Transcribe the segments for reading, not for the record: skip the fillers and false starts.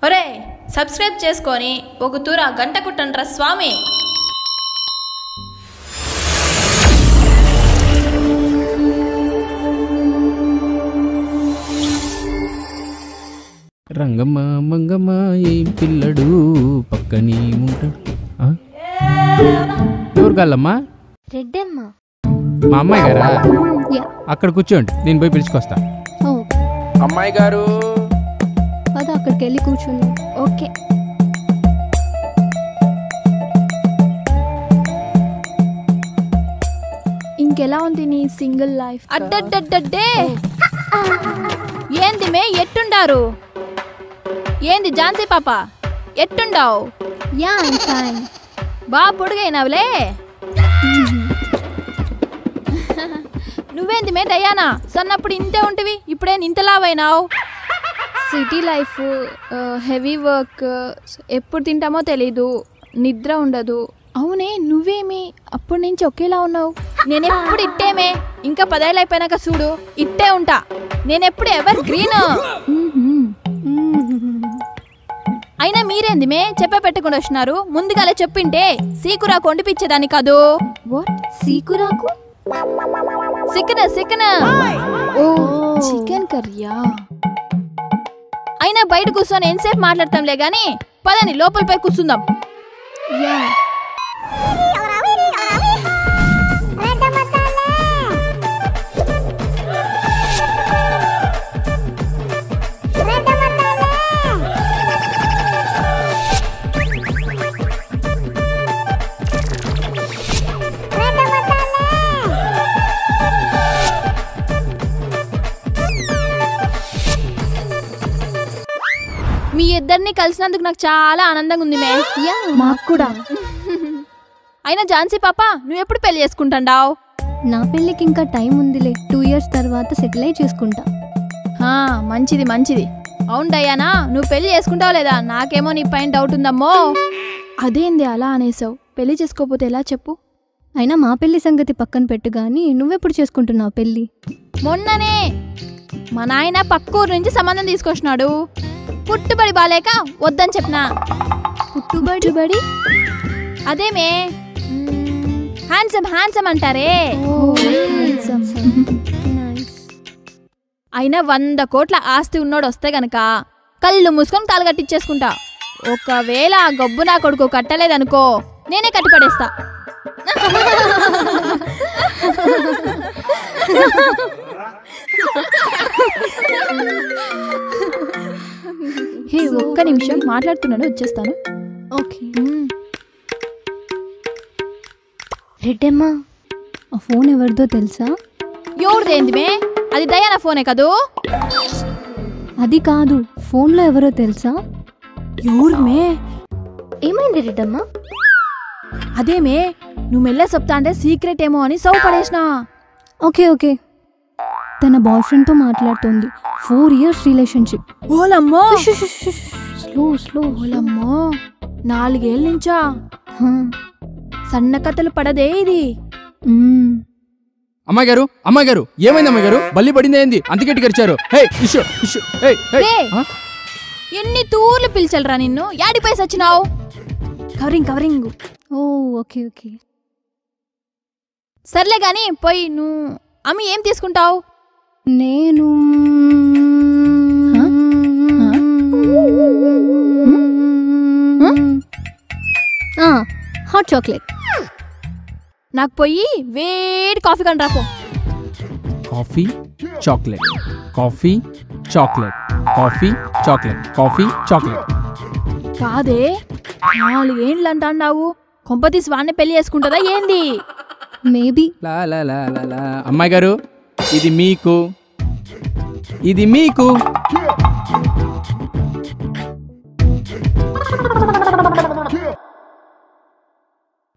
ఒరే సబ్స్క్రైబ్ చేసుకొని ఒక తూర గంట కొట్టండ్రా స్వామి. రంగమ్మ మంగమ్మ ఏం పిల్లడు పక్కనే ఉంటాడు. ఎవరు కాళ్ళమ్మా? రెడ్డమ్మ. మా అమ్మాయి గారా? అక్కడ కూర్చోండి, నేను పోయి పిలుచుకొస్తా. అమ్మాయి గారు పద అక్కడికి వెళ్ళి కూర్చుంది. ఓకే. ఇంకెలా ఉంది నీ సింగిల్ లైఫ్? అడ్డడ్డడ్డే ఏంది మే ఎట్టుండారు? ఏంది ఝాన్సీ పాప ఎట్టుండావు? Yeah I'm fine. బా పొడుగైనావులే. నువ్వేంది మే దయానా? సన్నప్పుడు ఇంతే ఉంటివి, ఇప్పుడేంది ఇంతలావైనావు? సిటీ లైఫ్, హెవీ వర్క్, ఎప్పుడు తింటామో తెలీదు, నిద్ర ఉండదు. అవునే నువ్వేమి అప్పటి నుంచి ఒకేలా ఉన్నావు? నేనెప్పుడు ఇట్టేమే, ఇంకా 10 ఏళ్ళు అయిపోయినాక చూడు ఇట్టే ఉంటా. నేనెప్పుడు ఎవర్ గ్రీన్. అయినా మీరేంది మే చెప్పే పెట్టకుండా వచ్చినారు? ముందుగానే చెప్పింటే సీకురాకు వండిపించేదాన్ని కాదు. వాట్ సీకురాకు? చికెన్. ఓ చికెన్ కర్రీయా? అయినా బయట కూర్చొని ఎంతసేపు మాట్లాడతాంలే గాని పదని లోపలిపై కూర్చుందాం. యా మీ ఇద్దరిని కలిసినందుకు నాకు చాలా ఆనందంగా ఉంది మే. మాకు కూడా. అయినా ఝాన్సీ పాప నువ్వెప్పుడు పెళ్లి చేసుకుంటాండావు? నా పెళ్ళికి ఇంకా టైం ఉందిలే. 2 years తర్వాత సెటిల్ అయి చేసుకుంటా. మంచిది. అవును డయానా, నువ్వు పెళ్లి చేసుకుంటావు లేదా? నాకేమో నీ పైన డౌట్ ఉందమ్మో. అదేంది అలా అనేసావు? పెళ్లి చేసుకోపోతే ఎలా చెప్పు? అయినా మా పెళ్లి సంగతి పక్కన పెట్టు గాని నువ్వెప్పుడు చేసుకుంటున్నావు పెళ్లి? మొన్ననే మా నాయన పక్కూరు నుంచి సంబంధం తీసుకొచ్చినాడు. పుట్టుబడి బాలేక వద్దని చెప్పినా. పుట్టుబడి? అదేమే హ్యాండ్సమ్ అంటారే. అయినా 100 కోట్ల ఆస్తి ఉన్నోడు వస్తే గనక కళ్ళు మూసుకొని కాలు కట్టించేసుకుంటా. ఒకవేళ ఆ గబ్బు నా కొడుకు కట్టలేదనుకో నేనే కట్టిపడేస్తా. హే ఒక్క నిమిషం మాట్లాడుతున్నాను, వచ్చేస్తాను. ఓకే. రెడ్డమ్మ, ఆ ఫోన్ ఎవరిదో తెలుసా? ఎవరిదేంది మే? అది దయానా ఫోనే కదూ? అది కాదు, ఫోన్లో ఎవరో తెలుసా? ఎవరు మే? ఏమైంది రెడ్డమ్మ? అదేమే నువ్వు మెల్ల చెప్తా అంటే సీక్రెట్ ఏమో అని సౌ పడేసినా. ఓకే. తన బాయ్ ఫ్రెండ్తో మాట్లాడుతోంది. 4 years రిలేషన్షిప్. ఓలమ్మో, స్లో. ఓలమ్మో, 4 ఏళ్ళ నుంచా? సన్న కథలు పడదే ఇది. అమ్మాయి గారు ఏమైంది? అమ్మాయి గారు బల్లి పడింది ఏంది? అంత గట్టి గరిచారు. ఎన్ని తూర్లు పిలిచలరా నిన్ను? యాడిపై సచ్చినావు? కవరింగ్. ఓ ఓకే. సర్లే గాని పోయి నువ్వు అమ్మి ఏం తీసుకుంటావు? నేను హాట్ చాక్లెట్. నాకు పోయి వేడి కాఫీ కానీ రాపో. కాఫీ చాక్లెట్ కాదే, 4 ఏండ్లు అంటావు. కొంపతీసి వాడిని పెళ్లి చేసుకుంటుందా ఏంది? మేబీ. అమ్మాయి గారు ఇది మీకు.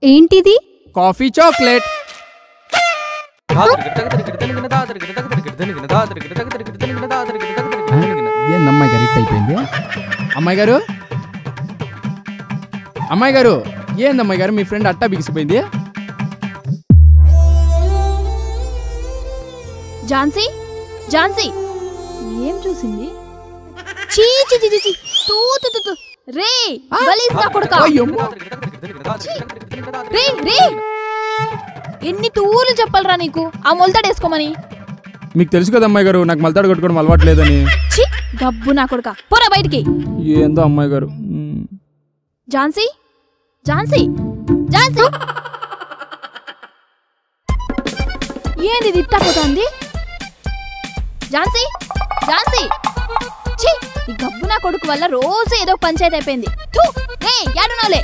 ఏంటిది? Coffee chocolate. ఏందమ్మాయి గారు అయిపోయింది? అమ్మాయి గారు ఏందమ్మాయి గారు మీ ఫ్రెండ్ అట్టా బిగిసిపోయింది? ఝాన్సీ ఏం చూసింది? చీ చీ చీ చీ తూ తూ రే గలీజ్ నా కొడుకా రే రే ఎన్ని తూర్లు చెప్పాలరా నీకు ఆ మొలతాడేసుకోమని. మీకు తెలుసు కదా అమ్మాయి గారు నాకు మలతాడు కొట్టుకోవడం అలవాట్లేదని. ఛీ గబ్బు నా కొడుకా పోరా బయటికి. ఏందో అమ్మాయి గారు. ఝాన్సీ ఝాన్సీ ఝాన్సీ ఏంది తిట్టకపోతుంది? ఝాన్సీ ఝాన్సీ ఛీ ఈ గబ్బు నా కొడుకు వల్ల రోజు ఏదో పంచాయతీ అయిపోయింది. థూ రే యాడునాలే.